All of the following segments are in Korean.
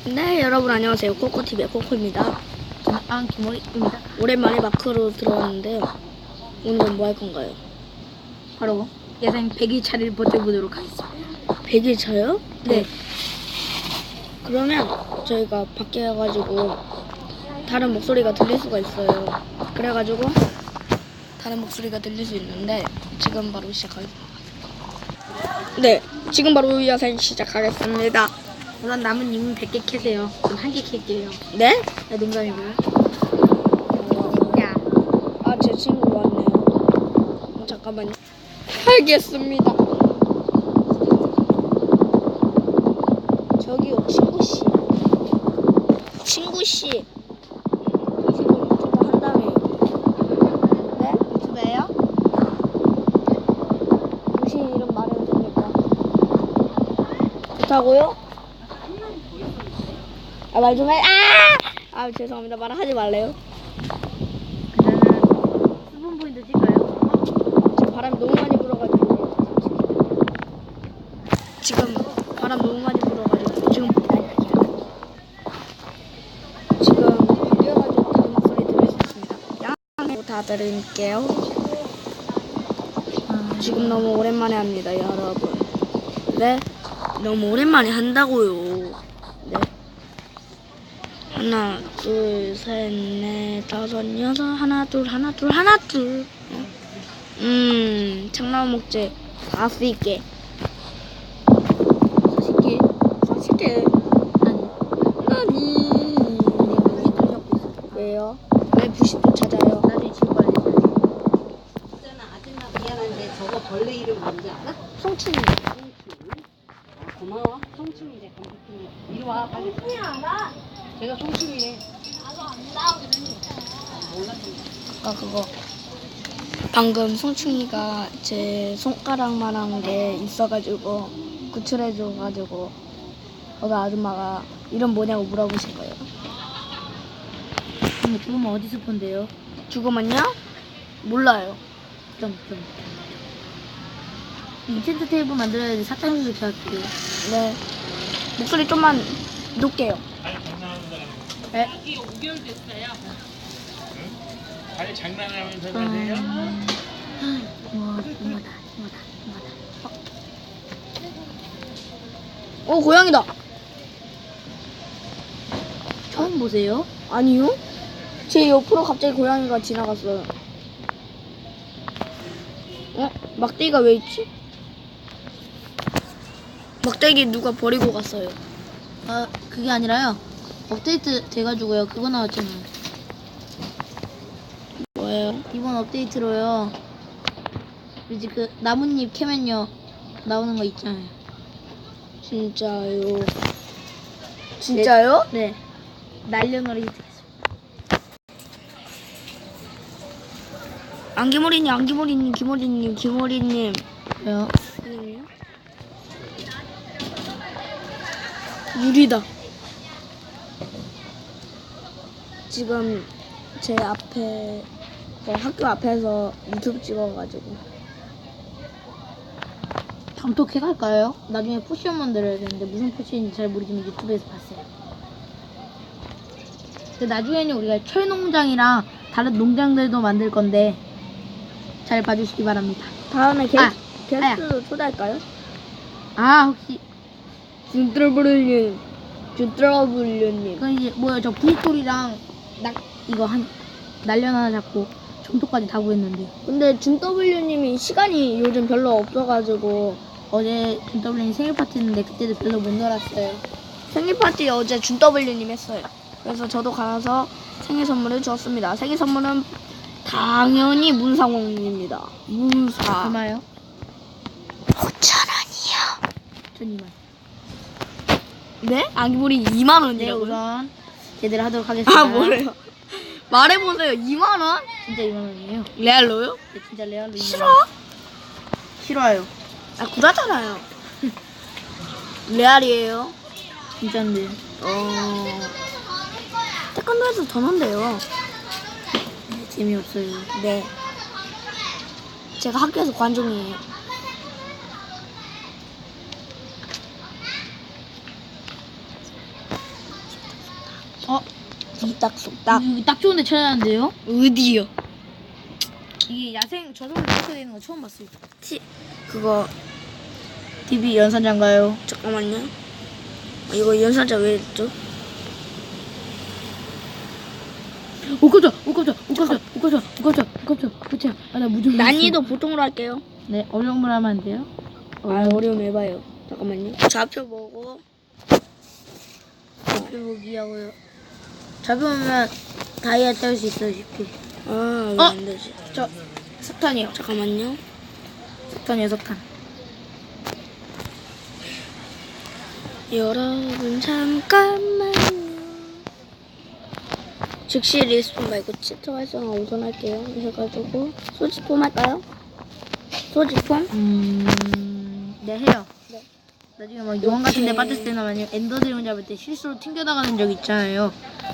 네, 여러분 안녕하세요. 코코TV의 코코입니다. 김호리입니다. 오랜만에 마크로 들어왔는데요. 오늘은 뭐 할 건가요? 바로 예상 100일차를 버텨보도록 하겠습니다. 100일 차요? 네. 그러면 저희가 밖에 가가지고 다른 목소리가 들릴 수가 있어요. 그래가지고 다른 목소리가 들릴 수 있는데 지금 바로 시작하겠습니다. 네, 지금 바로 야생 시작하겠습니다. 우선 남은 님은 100개 캐세요. 그럼 1개 캘게요. 네? 네, 농담이고요. 야, 아, 제 친구 왔네요. 잠깐만요. 알겠습니다. 저기요, 친구씨. 친구씨. 지금 유튜브 한다며요. 네? 유튜브예요? 당신 이름 말해도 됩니까? 좋다고요? 아, 말 좀 해. 아, 죄송합니다. 말하지 말래요. 그러면 수분 포인트 찔까요? 지금 바람이 너무 많이 불어가지고. 지금 바람 너무 많이 불어가지고. 지금 바뀌어가지고 다른 목소리 들을 수 있습니다. 양해 다 드릴게요. 지금 너무 오랜만에 합니다, 여러분. 네? 너무 오랜만에 한다고요. 네. 하나, 둘, 셋, 넷, 다섯, 여섯, 하나, 둘. 참나무 목재 40개. 40개? 40개. 아니. 아니. 우리 또 잡고 있어. 왜요? 왜 부시도 찾아요? 나중에 지금 빨리. 있잖아, 아줌마 미안한데 저거 벌레 이름 뭔지 알아? 송충이. 송충. 아, 고마워. 송충이래. 감독님. 이리 와, 빨리. 송충이 알아? 제가 송충이래. 나도 안다. 몰랐지. 아까 그거. 방금 송충이가 제 손가락만한 게 있어가지고 구출해줘가지고 어느 아줌마가 이름 뭐냐고 물어보신 거예요. 근데 죽으면 어디서 본대요? 죽으면요? 몰라요. 좀. 인챈트 테이블 만들어야지 사탕수수 계약해요. 네. 목소리 좀만 높게요. 네? 아니 장난하면서 가세요? 우와, 이거다. 오, 고양이다. 처음 보세요? 아니요? 제 옆으로 갑자기 고양이가 지나갔어요. 막대기가 왜 있지? 막대기 누가 버리고 갔어요. 아, 그게 아니라요. 업데이트 돼가지고요. 그거 나왔잖아요. 뭐예요? 이번 업데이트로요. 이제 그 나뭇잎 캐면요 나오는 거 있잖아요. 진짜요? 진짜요? 네. 날려놀이 되겠습니다. 기모리님. 왜요? 아니요. 유리다. 지금 제 앞에 학교 앞에서 유튜브 찍어가지고 방토 캐갈까요? 나중에 포션 만들어야 되는데 무슨 포션인지 잘 모르지만 유튜브에서 봤어요. 근데 나중에는 우리가 철농장이랑 다른 농장들도 만들 건데 잘 봐주시기 바랍니다. 다음에 아야. 게스트 초대할까요? 아, 혹시 준트러블님. 그건 이제 뭐야, 저 브이돌이랑 이거 한 날려 하나 잡고 점토까지 다 구했는데 근데 준W님이 시간이 요즘 별로 없어가지고 어제 준더블링 생일 파티 했는데 그때도 별로 못 놀았어요. 생일 파티 어제 준W님 했어요. 그래서 저도 가서 생일 선물을 주었습니다. 생일 선물은 당연히 문상홍입니다. 문사. 얼마요? 5,000원이요. 전 2만. 네? 아기물이 2만 네, 원이라고요? 우선 제대로 하도록 하겠습니다. 아, 뭐래요? 말해보세요. 2만 원? 진짜 2만 원이에요. 레알로요? 네, 진짜 레알로 2만 원. 싫어? 싫어요. 아, 구라잖아요. 레알이에요. 진짜인데. 태권도에서 더 논대요. 네, 재미없어요. 네. 제가 학교에서 관종이에요. 속닥속닥. 여기 딱 좋은데 찾아왔는데요? 어디요? 이게 야생 저절로 이렇게 되는 거 처음 봤어요. 그거 TV 연산장가요? 잠깐만요. 이거 연산자 왜 했죠? 오 깜짝, 오 깜짝, 오 깜짝, 오 깜짝, 오 깜짝, 오 깜짝, 깜짝. 아나 무좀. 난이도 보통으로 할게요. 네 어려운 걸 하면 안 돼요? 어려움 해봐요. 잠깐만요. 좌표 보고 해보기하고요. 잡으면 다이아 뗄 수 있어요 쉽게. 왜 안 되지? 저 석탄이요. 잠깐만요. 석탄이요 석탄. 여러분 잠깐만요. 즉시 리스폰 말고 치트 활성화 우선 할게요. 해가지고 소지품 할까요? 소지품? 네 해요. 네. 나중에 막 용암 같은 데 오케이. 빠졌을 때나 아니면 엔더 드래곤 잡을 때 실수로 튕겨나가는 적 있잖아요.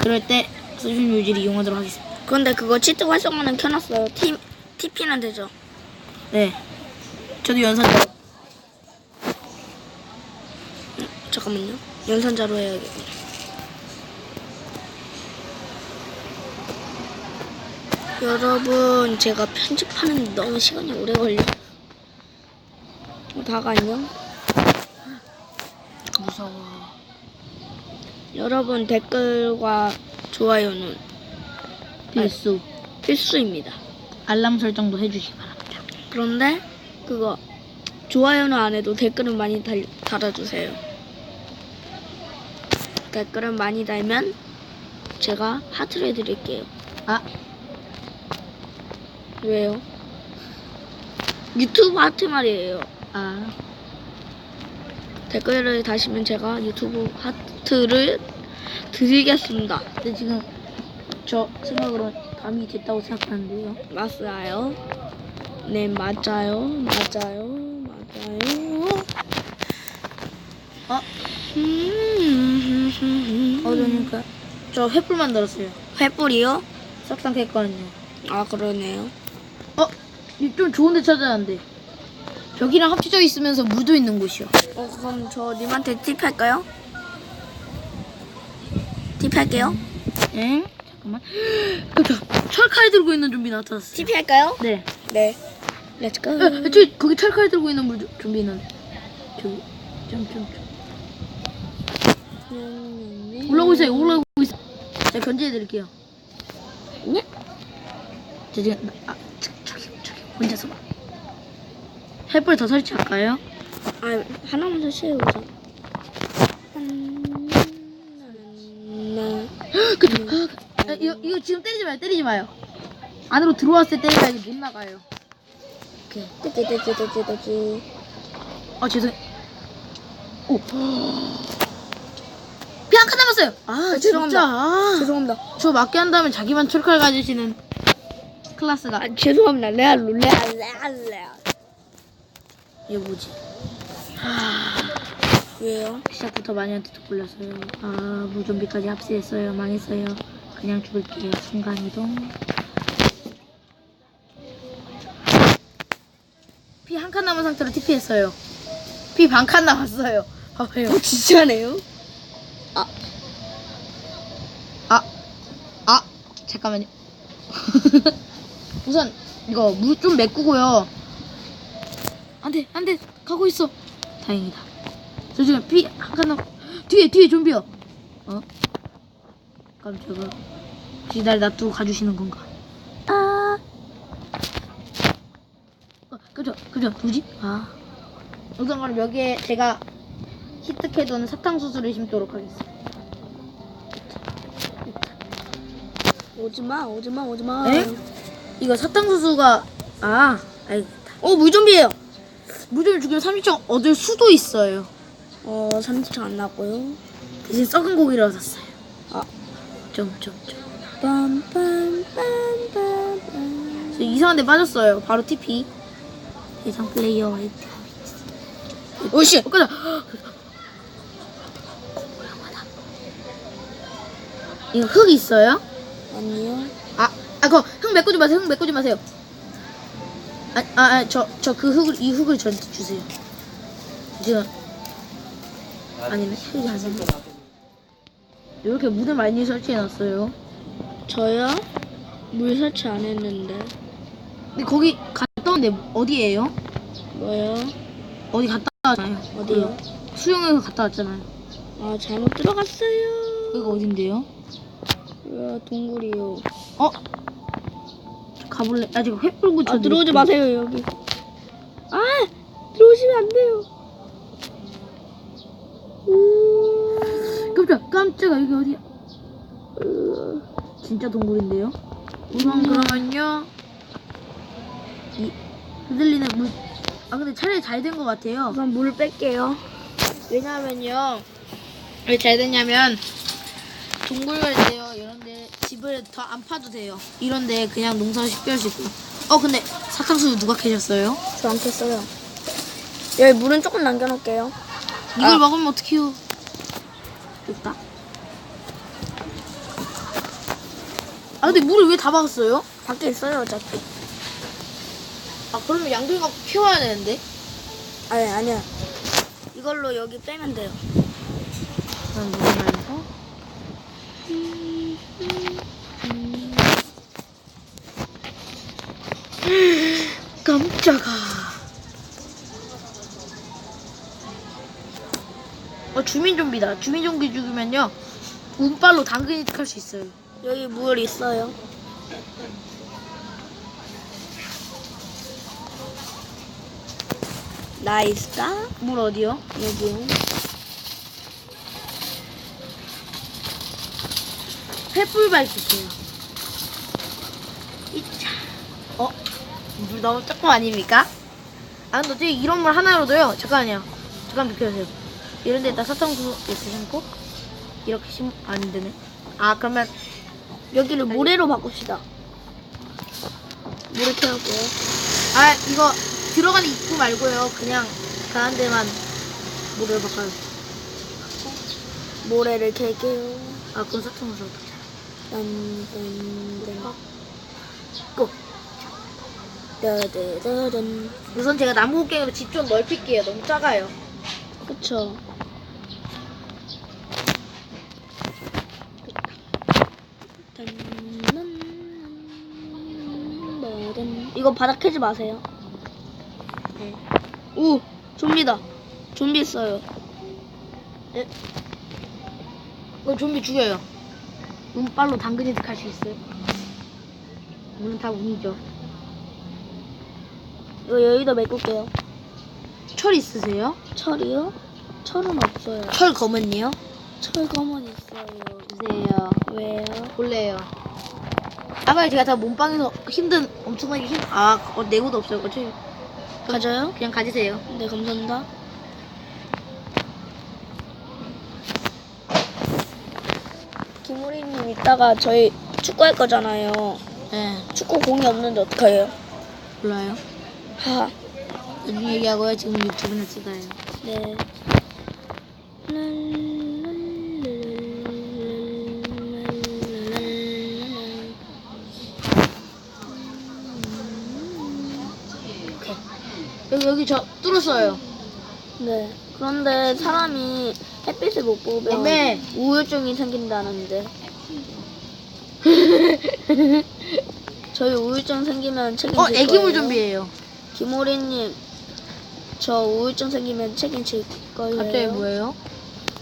그럴 때 수준 유지를 이용하도록 하겠습니다. 그런데 그거 치트 활성화는 켜놨어요. TP는 되죠? 네. 저도 연산자. 잠깐만요. 연산자로 해야겠네. 여러분 제가 편집하는데 너무 시간이 오래 걸려. 다가 안녕. 무서워. 여러분 댓글과 좋아요는 필수. 필수입니다. 알람 설정도 해주시기 바랍니다. 그런데 그거 좋아요는 안 해도 댓글은 많이 달아주세요. 댓글은 많이 달면 제가 하트를 해드릴게요. 아, 왜요? 유튜브 하트 말이에요. 아. 댓글을 다시면 제가 유튜브 하트를 드리겠습니다. 근데 지금 저 생각으로 밤이 됐다고 생각하는데요. 맞아요. 네, 맞아요. 맞아요. 그러니까 저 횃불 만들었어요. 횃불이요? 석탄 캤거든요. 아, 그러네요. 이좀 좋은데 찾아왔는데 벽이랑 합쳐져 있으면서 무도 있는 곳이요. 그럼 저 님한테 팁할까요? 팁할게요. 엥? 잠깐만. 깜짝. 철칼 들고 있는 좀비 나타났어요. 팁할까요? 네. 네. 렛츠고. 저기 거기 철칼 들고 있는 좀비는 저기 좀 올라오고 있어요. 올라오고 있어. 제가 견제해드릴게요. 네? 저 지금 저기 혼자서 봐. 횃불 더 설치할까요? 하나만 더 씌워보자 이거 지금 때리지 마요. 안으로 들어왔을 때 때려야지 못 나가요. 오케이. 떼떼떼떼떼떼떼. 죄송. 오. 피 한 칸 남았어요. 죄송합니다. 진짜. 죄송합니다. 저 맞게 한다면 자기만 철칼 가지시는 클라스가. 죄송합니다. 레알. 이게 뭐지? 왜요? 시작부터 마녀한테 또 걸렸어요. 무좀비까지 합세했어요. 망했어요. 그냥 죽을게요. 순간이동. 피 한 칸 남은 상태로 TP했어요. 피 반 칸 남았어요. 봐봐요. 진짜네요? 잠깐만요. 우선 이거 무 좀 메꾸고요. 안돼 가고 있어. 다행이다. 저 지금 피 한 칸 남. 뒤에 좀비요. 깜짝아. 혹시 날 놔두고 가주시는 건가? 깜짝 누구지? 우선 그럼 여기에 제가 히트캐도는 사탕수수를 심도록 하겠습니다. 오지마. 에? 이거 사탕수수가 알겠다. 물좀비예요. 무좀을 죽이면 30점 얻을 수도 있어요. 30초 안 나왔고요. 대신 썩은 고기를 얻었어요. 좀. 빰빰빰빰빰. 저 이상한 데 빠졌어요. 바로 TP. 대상 플레이어와 있다. 오씨. 가자. 이거 흙 있어요? 아니요. 그거 흙 메꾸지 마세요. 저 그 흙을, 이 흙을 저한테 주세요. 지금 아니네. 흙이 아니네. 이렇게 물을 많이 설치해놨어요. 저요? 물 설치 안 했는데. 근데 거기 갔다 온데 어디예요? 뭐요? 어디 갔다 왔잖아요. 어디요? 그 수영해서 갔다 왔잖아요. 아, 잘못 들어갔어요. 여기가 어딘데요? 와, 동굴이요. 어? 가볼래? 아, 지금 횃불 아, 들어오지 마세요, 여기. 아! 들어오시면 안 돼요. 깜짝아, 여기 어디야? 진짜 동굴인데요? 우선 그러면요. 이 흔들리는 물. 아, 근데 차라리 잘 된 것 같아요. 우선 물을 뺄게요. 왜냐하면요. 왜 잘 됐냐면 동굴 갈 때요. 이런데 집을 더 안 파도 돼요. 이런데 그냥 농사 쉽게 할 수 있고요. 근데 사탕수수 누가 캐셨어요? 저 안 켰어요. 여기 물은 조금 남겨놓을게요. 이걸 먹으면 어떡해요? 됐다. 아, 근데 물을 왜 다 박았어요? 밖에 있어요, 어차피. 아, 그러면 양갱 갖고 키워야 되는데? 아니야. 이걸로 여기 빼면 돼요. 그럼 무슨 말이죠? 깜짝아. 주민 좀비다. 주민 좀비 죽이면요. 운빨로 당근이 탈 수 있어요. 여기 물 있어요. 나이스다. 물 어디요? 여기요. 횃불 밝힐게요. 이차. 물 너무 조금 아닙니까? 아, 근데 어떻게 이런 물 하나로도요? 잠깐만요. 잠깐 비켜주세요. 이런 데다 사탕수수 이렇게 심고 이렇게 안 되네. 아, 그러면 여기를 모래로 바꿉시다. 물을 켜고요. 아, 이거 들어가는 입구 말고요. 그냥 가는 데만 물을 바꿔요. 모래를 켤게요. 아, 그건 사탕수수 어떡해. 딴딴딴. 고! 따다다단. 우선 제가 나무 곡괭이로 집 좀 넓힐게요. 너무 작아요. 그쵸. 이거 바닥 캐지 마세요. 네. 오, 좀비다. 좀비 있어요. 좀비 죽여요. 운빨로 당근이 득할 수 있어요. 물은 다 운이죠. 이거 여기다 메꿀게요. 철 있으세요? 철이요? 철은 없어요. 철 검은이요? 철 검은 있어요. 주세요. 왜요? 볼래요. 아까 제가 다 몸빵에서 엄청나게 내고도 없어요. 어차피 가져요? 그냥 가지세요. 네, 감사합니다. 김우리님 이따가 저희 축구할 거잖아요. 네, 축구 공이 없는데 어떡해요? 몰라요. 하, 나중에 얘기하고요. 지금 유튜브는 찍어요. 네. 여기 저 뚫었어요. 네. 그런데 사람이 햇빛을 못 보면 네. 우울증이 생긴다는데. 저희 우울증 생기면 책임질 거예요. 애기물 좀비예요. 김오리님, 저 우울증 생기면 책임질 거예요. 갑자기 뭐예요?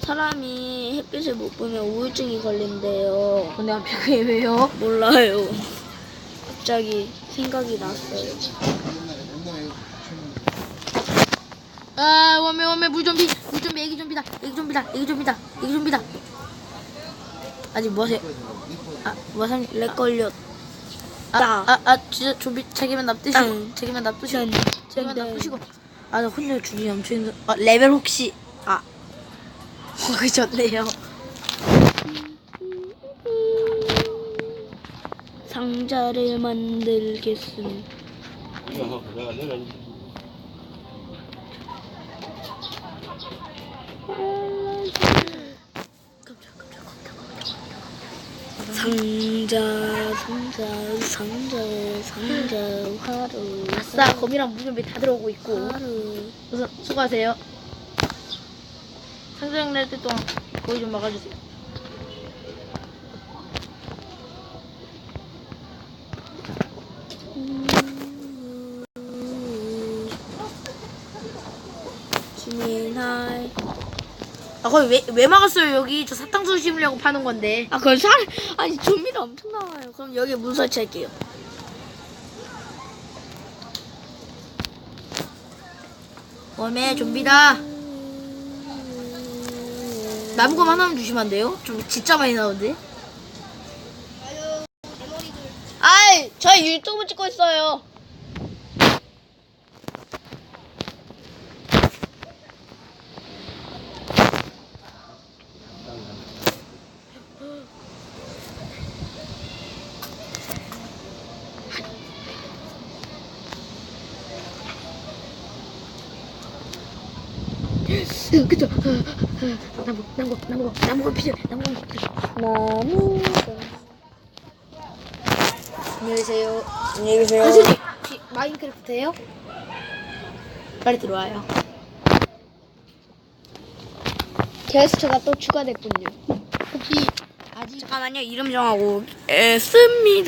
사람이 햇빛을 못 보면 우울증이 걸린대요. 근데 갑자기 왜요? 몰라요. 갑자기 생각이 났어요. 아, 워메 물좀비, 애기 좀비다. 아직 뭐 하세요? 뭐 하세요? 렉 걸렸. 진짜 좀비 책임은 납두시고, 땅. 책임은 납두시고, 짠. 책임은 짠. 납두시고. 나 혼자 죽이 엄청 힘들. 레벨 혹시? 좋네요. 상자를 만들겠습니다. 상자 화로. 아싸, 거미랑 물좀비 다 들어오고 있고. 화로. 우선 수고하세요. 상자 정리할 때 동안 거기 좀 막아주세요. 아 거기 왜 막았어요 여기? 저 사탕수수 심으려고 파는 건데. 아, 그럼 아니, 좀비가 엄청 나와요. 그럼 여기 문 설치할게요. 웜에 좀비다. 나무검 하나만 주시면 안 돼요? 좀 진짜 많이 나오는데. 아이, 저희 유튜브 찍고 있어요. 그쵸. 나무가 필요해. 나무. 안녕히 계세요. 안녕히 계세요. 선생님, 혹시 마인크래프트예요? 빨리 들어와요. 게스트가 또 추가됐군요. 혹시 잠깐만요. 이름 정하고. 습니다.